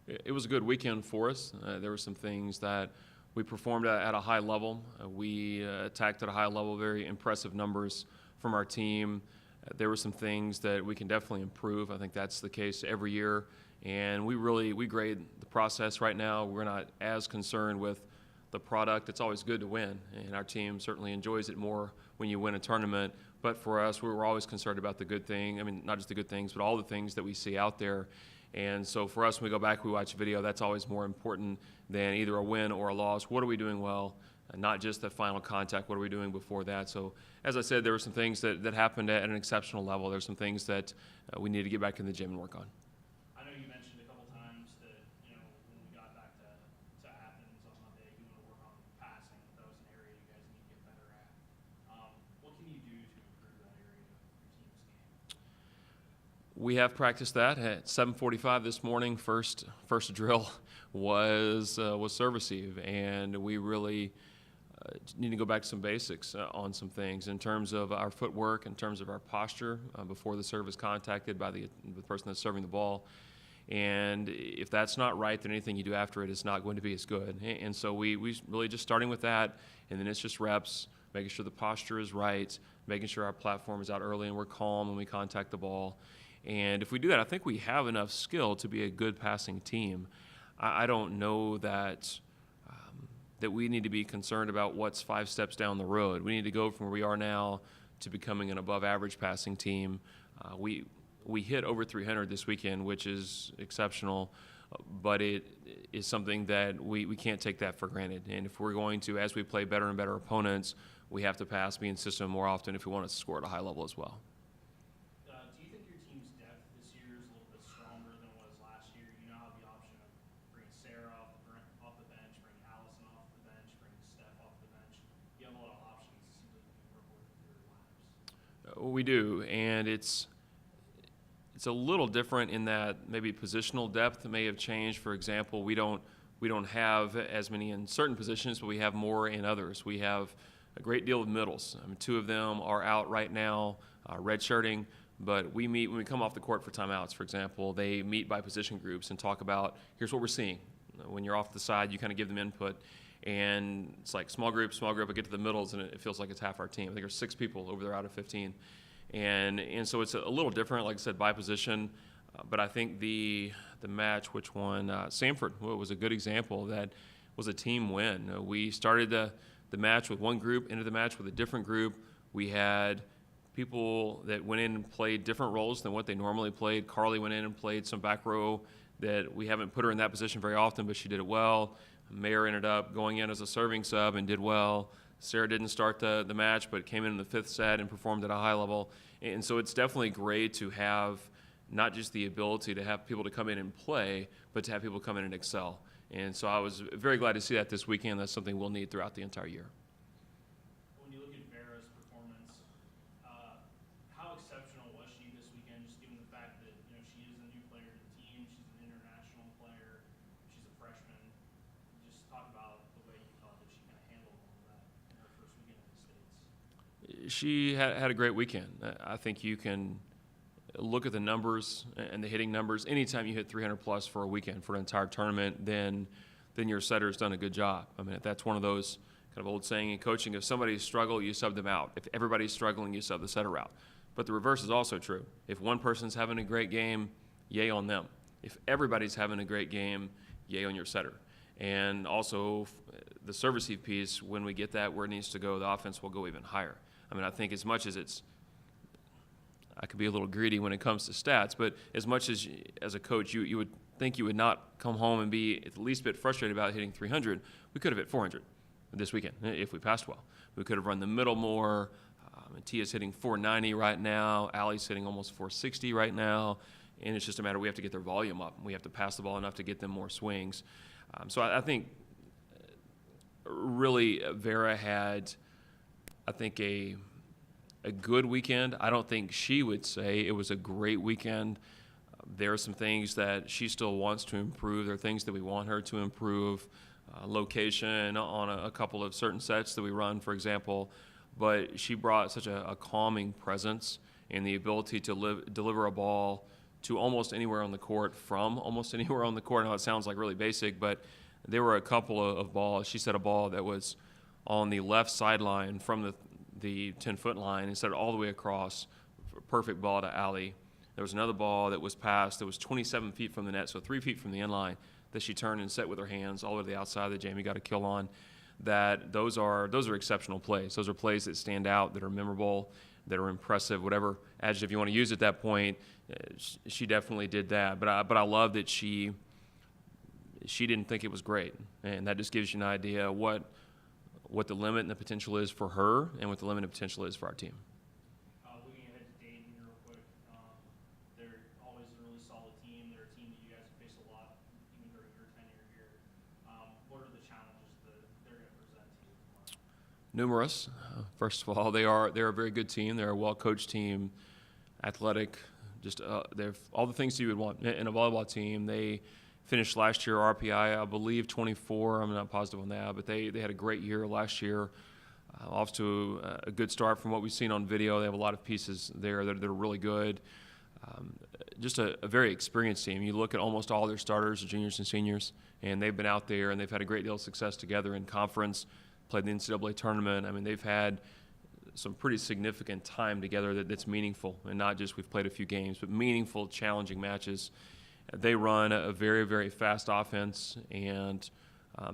It was a good weekend for us. There were some things that we performed at a high level. We attacked at a high level, very impressive numbers from our team. There were some things that we can definitely improve. I think that's the case every year. And we grade the process right now. We're not as concerned with the product. It's always good to win, and our team certainly enjoys it more when you win a tournament. But for us, we were always concerned about the good thing. I mean, not just the good things, but all the things that we see out there. And so for us, when we go back, we watch video, that's always more important than either a win or a loss. What are we doing well? Not just the final contact, what are we doing before that? So as I said, there were some things that happened at an exceptional level. There's some things that we need to get back in the gym and work on. I know you mentioned a couple times that, when we got back to Athens on Monday, you want to work on passing. That was an area you guys need to get better at. What can you do to improve that area of your team's game? We have practiced that at 7:45 this morning. First drill was service eve, and we really need to go back to some basics on some things in terms of our footwork, in terms of our posture before the serve is contacted by the person that's serving the ball. And if that's not right, then anything you do after it is not going to be as good. And so we really just starting with that, and then it's just reps, making sure the posture is right, making sure our platform is out early and we're calm when we contact the ball. And if we do that, I think we have enough skill to be a good passing team. I don't know that we need to be concerned about what's 5 steps down the road. We need to go from where we are now to becoming an above-average passing team. We hit over 300 this weekend, which is exceptional, but it is something that we can't take that for granted. And if we're going to, as we play better and better opponents, we have to pass, be in system more often if we want to score at a high level as well. Do you think your team's depth this year is a little bit stronger than it was last year? You now have the option of bringing Sarah off the bench, bringing Allison off the bench, bringing Steph off the bench. You have a lot of options. It seems like you can work with your lineups. We do, and it's a little different in that maybe positional depth may have changed. For example, we don't have as many in certain positions, but we have more in others. We have a great deal of middles. I mean, 2 of them are out right now, redshirting, but we meet when we come off the court for timeouts, for example. They meet by position groups and talk about, here's what we're seeing. When you're off the side, you kind of give them input, and it's like small group, I get to the middles, and it feels like it's half our team. I think there's 6 people over there out of 15. And so it's a little different, like I said, by position. But I think the match, which won Samford, was a good example. That was a team win. We started the match with one group, ended the match with a different group. We had people that went in and played different roles than what they normally played. Carly went in and played some back row that we haven't put her in that position very often, but she did it well. Mayer ended up going in as a serving sub and did well. Sarah didn't start the match, but came in the 5th set and performed at a high level. And so it's definitely great to have not just the ability to have people to come in and play, but to have people come in and excel. And so I was very glad to see that this weekend. That's something we'll need throughout the entire year. When you look at Vera's performance, how exceptional was she this weekend, just given the fact that she is a new player to the team, she's an international player, she's a freshman. Just talk about the way you thought that she kind of handled all of that in her first weekend in the States. She had a great weekend. I think you can look at the numbers and the hitting numbers. Anytime you hit 300 plus for a weekend for an entire tournament, then your setter's done a good job. I mean, that's one of those kind of old saying in coaching: if somebody's struggling, you sub them out. If everybody's struggling, you sub the setter out. But the reverse is also true. If one person's having a great game, yay on them. If everybody's having a great game, yay on your setter. And also the service piece, when we get that where it needs to go, the offense will go even higher. I mean, I think as much as I could be a little greedy when it comes to stats, but as much as a coach, you would think you would not come home and be at the least bit frustrated about hitting 300. We could have hit 400 this weekend if we passed well. We could have run the middle more. Tia's hitting 490 right now. Allie's hitting almost 460 right now. And it's just a matter we have to get their volume up. We have to pass the ball enough to get them more swings. So I think really Vera had, I think, a good weekend. I don't think she would say it was a great weekend. There are some things that she still wants to improve. There are things that we want her to improve. Location on a couple of certain sets that we run, for example. But she brought such a calming presence and the ability to deliver a ball to almost anywhere on the court from almost anywhere on the court. I know it sounds like really basic, but there were a couple of balls. She set a ball that was on the left sideline from the 10-foot line and set it all the way across. Perfect ball to Allie. There was another ball that was passed that was 27 feet from the net, so 3 feet from the end line, that she turned and set with her hands all the way to the outside that Jamie got a kill on. Those are exceptional plays. Those are plays that stand out, that are memorable, that are impressive, whatever adjective you want to use at that point. She definitely did that. But I love that she didn't think it was great, and that just gives you an idea what the limit and the potential is for her, and what the limit and potential is for our team. Looking ahead to Deane real quick, they're always a really solid team. They're a team that you guys have faced a lot, even during your tenure here. What are the challenges that they're going to present to you tomorrow? Numerous. First of all, they're a very good team. They're a well-coached team, athletic. They're all the things you would want in a volleyball team. They finished last year RPI, I believe 24. I'm not positive on that, but they had a great year last year. Off to a good start from what we've seen on video. They have a lot of pieces there that are really good. Just a very experienced team. You look at almost all their starters are juniors and seniors, and they've been out there and they've had a great deal of success together in conference, played the NCAA tournament. I mean, they've had some pretty significant time together that's meaningful, and not just we've played a few games, but meaningful, challenging matches. They run a very, very fast offense, and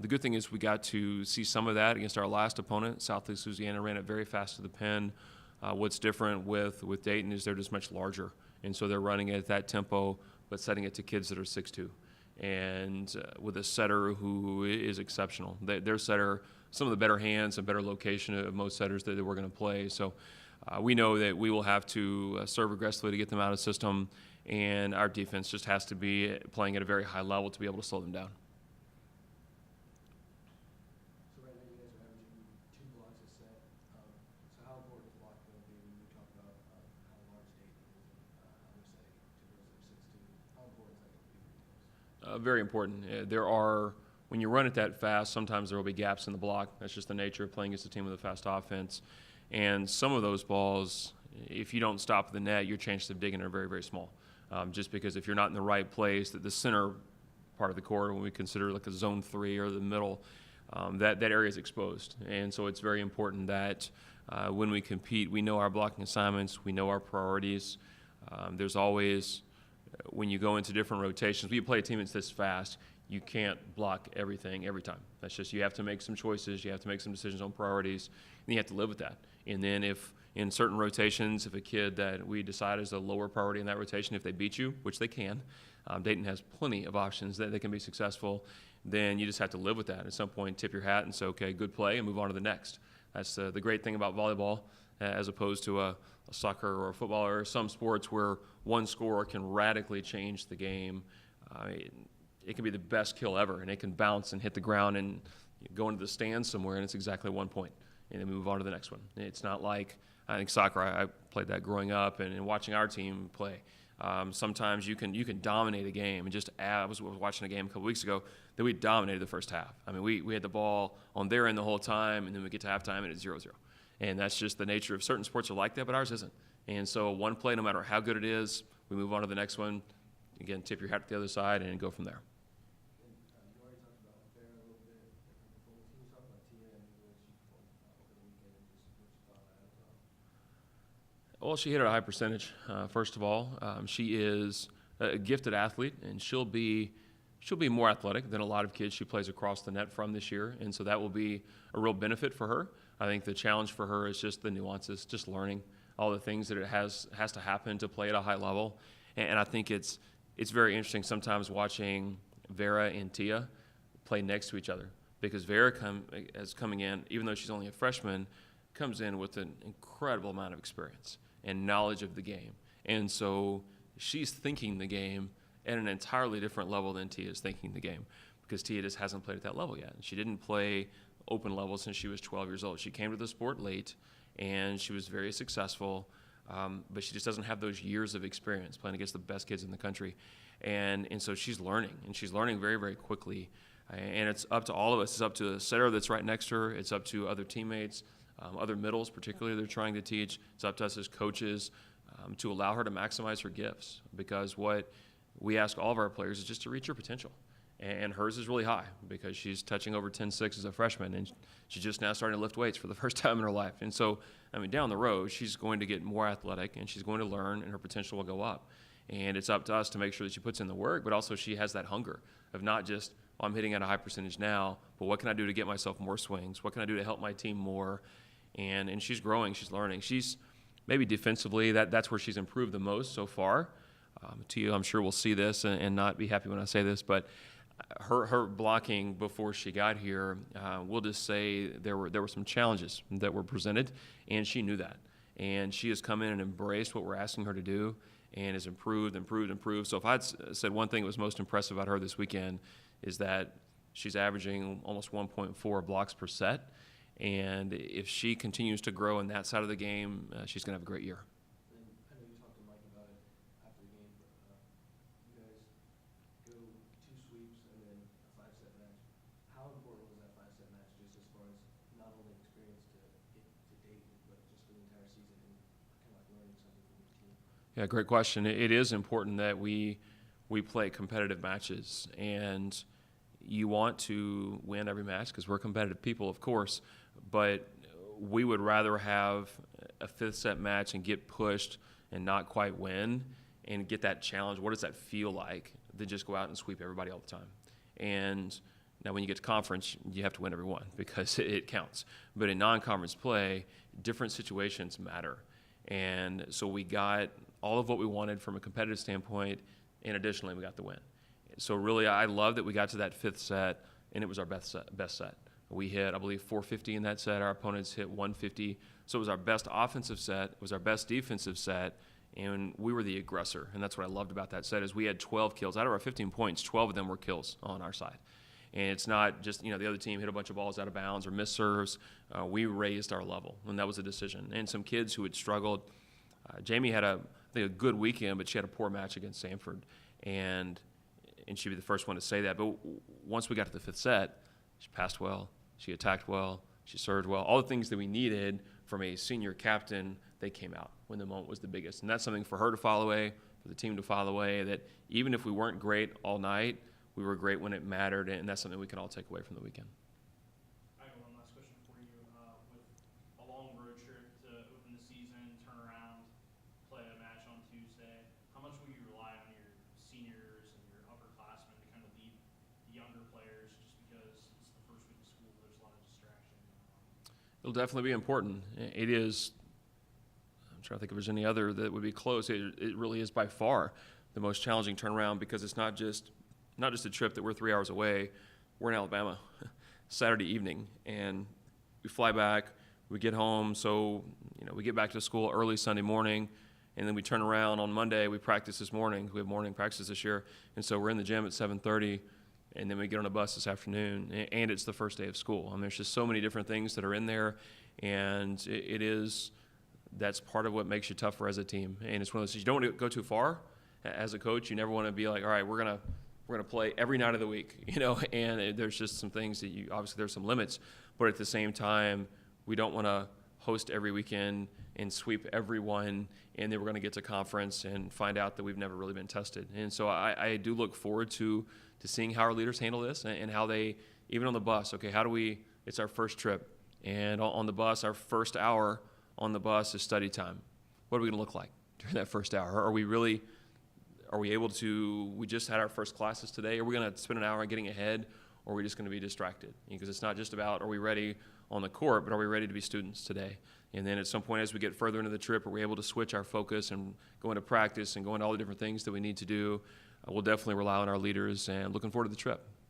the good thing is we got to see some of that against our last opponent. Southeast Louisiana ran it very fast to the pin. What's different with Dayton is they're just much larger, and so they're running it at that tempo, but setting it to kids that are 6'2", and with a setter who is exceptional. Their setter, some of the better hands and better location of most setters that we're going to play. So we know that we will have to serve aggressively to get them out of the system, and our defense just has to be playing at a very high level to be able to slow them down. So right now you guys are averaging 2 blocks a set. So how important is block going to be when we talk about how large Dayton is and how they're setting to those that are 6'2"? How important is that going to be for you guys? Very important. When you run it that fast, sometimes there will be gaps in the block. That's just the nature of playing against a team with a fast offense. And some of those balls, if you don't stop the net, your chances of digging are very, very small. Just because if you're not in the right place, that the center part of the court, when we consider like a zone 3 or the middle, that area is exposed. And so it's very important that when we compete, we know our blocking assignments, we know our priorities. There's always, when you go into different rotations, when you play a team that's this fast, you can't block everything every time. That's just, you have to make some choices, you have to make some decisions on priorities, and you have to live with that. And then if in certain rotations, if a kid that we decide is a lower priority in that rotation, if they beat you, which they can, Dayton has plenty of options that they can be successful, then you just have to live with that. At some point, tip your hat and say, okay, good play, and move on to the next. That's the great thing about volleyball, as opposed to a soccer or a football or some sports where one score can radically change the game. It can be the best kill ever, and it can bounce and hit the ground and go into the stands somewhere, and it's exactly 1 point, and then move on to the next one. It's not like, I think soccer, I played that growing up, and watching our team play. Sometimes you can dominate a game, and I was watching a game a couple weeks ago that we dominated the first half. I mean, we had the ball on their end the whole time, and then we get to halftime, and it's 0-0. And that's just the nature of certain sports are like that, but ours isn't. And so one play, no matter how good it is, we move on to the next one. Again, tip your hat to the other side and go from there. You already talked about Vera a little bit. Can you talk about Tia and what she performed over the weekend and just what you thought of that as well? Well, she hit at a high percentage, first of all. She is a gifted athlete, and she'll be more athletic than a lot of kids she plays across the net from this year, and so that will be a real benefit for her. I think the challenge for her is just the nuances, just learning all the things that it has to happen to play at a high level. And I think it's very interesting sometimes watching Vera and Tia play next to each other, because Vera is coming in, even though she's only a freshman, comes in with an incredible amount of experience and knowledge of the game. And so she's thinking the game at an entirely different level than Tia is thinking the game, because Tia just hasn't played at that level yet. She didn't play open level since she was 12 years old. She came to the sport late, and she was very successful, but she just doesn't have those years of experience playing against the best kids in the country. And so she's learning, and she's learning very, very quickly. And it's up to all of us. It's up to the setter that's right next to her. It's up to other teammates, other middles particularly they're trying to teach. It's up to us as coaches. to allow her to maximize her gifts, because what we ask all of our players is just to reach your potential. And hers is really high because she's touching over 10.6 as a freshman, and she's just now starting to lift weights for the first time in her life. And so, I mean, down the road, she's going to get more athletic, and she's going to learn, and her potential will go up. And it's up to us to make sure that she puts in the work, but also she has that hunger of not just, oh, I'm hitting at a high percentage now, but what can I do to get myself more swings? What can I do to help my team more? And she's growing, she's learning. She's maybe defensively, that's where she's improved the most so far. Tia, I'm sure will see this and not be happy when I say this, but her blocking before she got here, we'll just say there were some challenges that were presented, and she knew that. And she has come in and embraced what we're asking her to do and has improved. So if I'd said one thing that was most impressive about her this weekend is that she's averaging almost 1.4 blocks per set. And if she continues to grow in that side of the game, she's going to have a great year. And I know you talked to Mike about it after the game, but you guys go 2 sweeps and then a 5-set match. How important was that 5-set match just as far as not only experience to get to Dayton, but just for the entire season and kind of like learning something from your team? Yeah, great question. It is important that we play competitive matches, and you want to win every match because we're competitive people, of course, but we would rather have a 5th set match and get pushed and not quite win and get that challenge. What does that feel like? Than just go out and sweep everybody all the time. And now when you get to conference, you have to win every one because it counts. But in non-conference play, different situations matter. And so we got all of what we wanted from a competitive standpoint, and additionally we got the win. So really, I love that we got to that 5th set, and it was our best set. We hit, I believe, 450 in that set. Our opponents hit 150. So it was our best offensive set. It was our best defensive set, and we were the aggressor. And that's what I loved about that set is we had 12 kills. Out of our 15 points, 12 of them were kills on our side. And it's not just, the other team hit a bunch of balls out of bounds or missed serves. We raised our level, and that was a decision. And some kids who had struggled. Jamie had, I think, a good weekend, but she had a poor match against Sanford. And she'd be the first one to say that. But once we got to the 5th set, she passed well, she attacked well, she served well. All the things that we needed from a senior captain, they came out when the moment was the biggest. And that's something for her to file away, for the team to file away, that even if we weren't great all night, we were great when it mattered, and that's something we can all take away from the weekend. I got one last question for you. With a long road trip to open the season, turn around, play a match on Tuesday, how much will you rely on your seniors and your upperclassmen to kind of lead the younger players just because it's the first week of school, there's a lot of distraction going on? It'll definitely be important. It is. I'm trying to think if there's any other that would be close. It really is by far the most challenging turnaround because it's not just a trip that we're 3 hours away. We're in Alabama Saturday evening, and we fly back, we get home, so we get back to school early Sunday morning, and then we turn around on Monday. We practice this morning. We have morning practices this year, and so we're in the gym at 7:30, and then we get on a bus this afternoon, and it's the first day of school. I mean, there's just so many different things that are in there, and that's part of what makes you tougher as a team. And it's one of those things, you don't want to go too far. As a coach, you never want to be like, all right, we're gonna play every night of the week, and there's just some things that obviously there's some limits, but at the same time, we don't want to host every weekend and sweep everyone, and then we're going to get to conference and find out that we've never really been tested. And so I do look forward to seeing how our leaders handle this and how they, even on the bus, okay, it's our first trip, and on the bus, our first hour on the bus is study time. What are we going to look like during that first hour? Are we able to, we just had our first classes today, are we going to spend an hour getting ahead, or are we just going to be distracted? Because it's not just about, are we ready on the court, but are we ready to be students today? And then at some point as we get further into the trip, are we able to switch our focus and go into practice and go into all the different things that we need to do? We'll definitely rely on our leaders, and looking forward to the trip.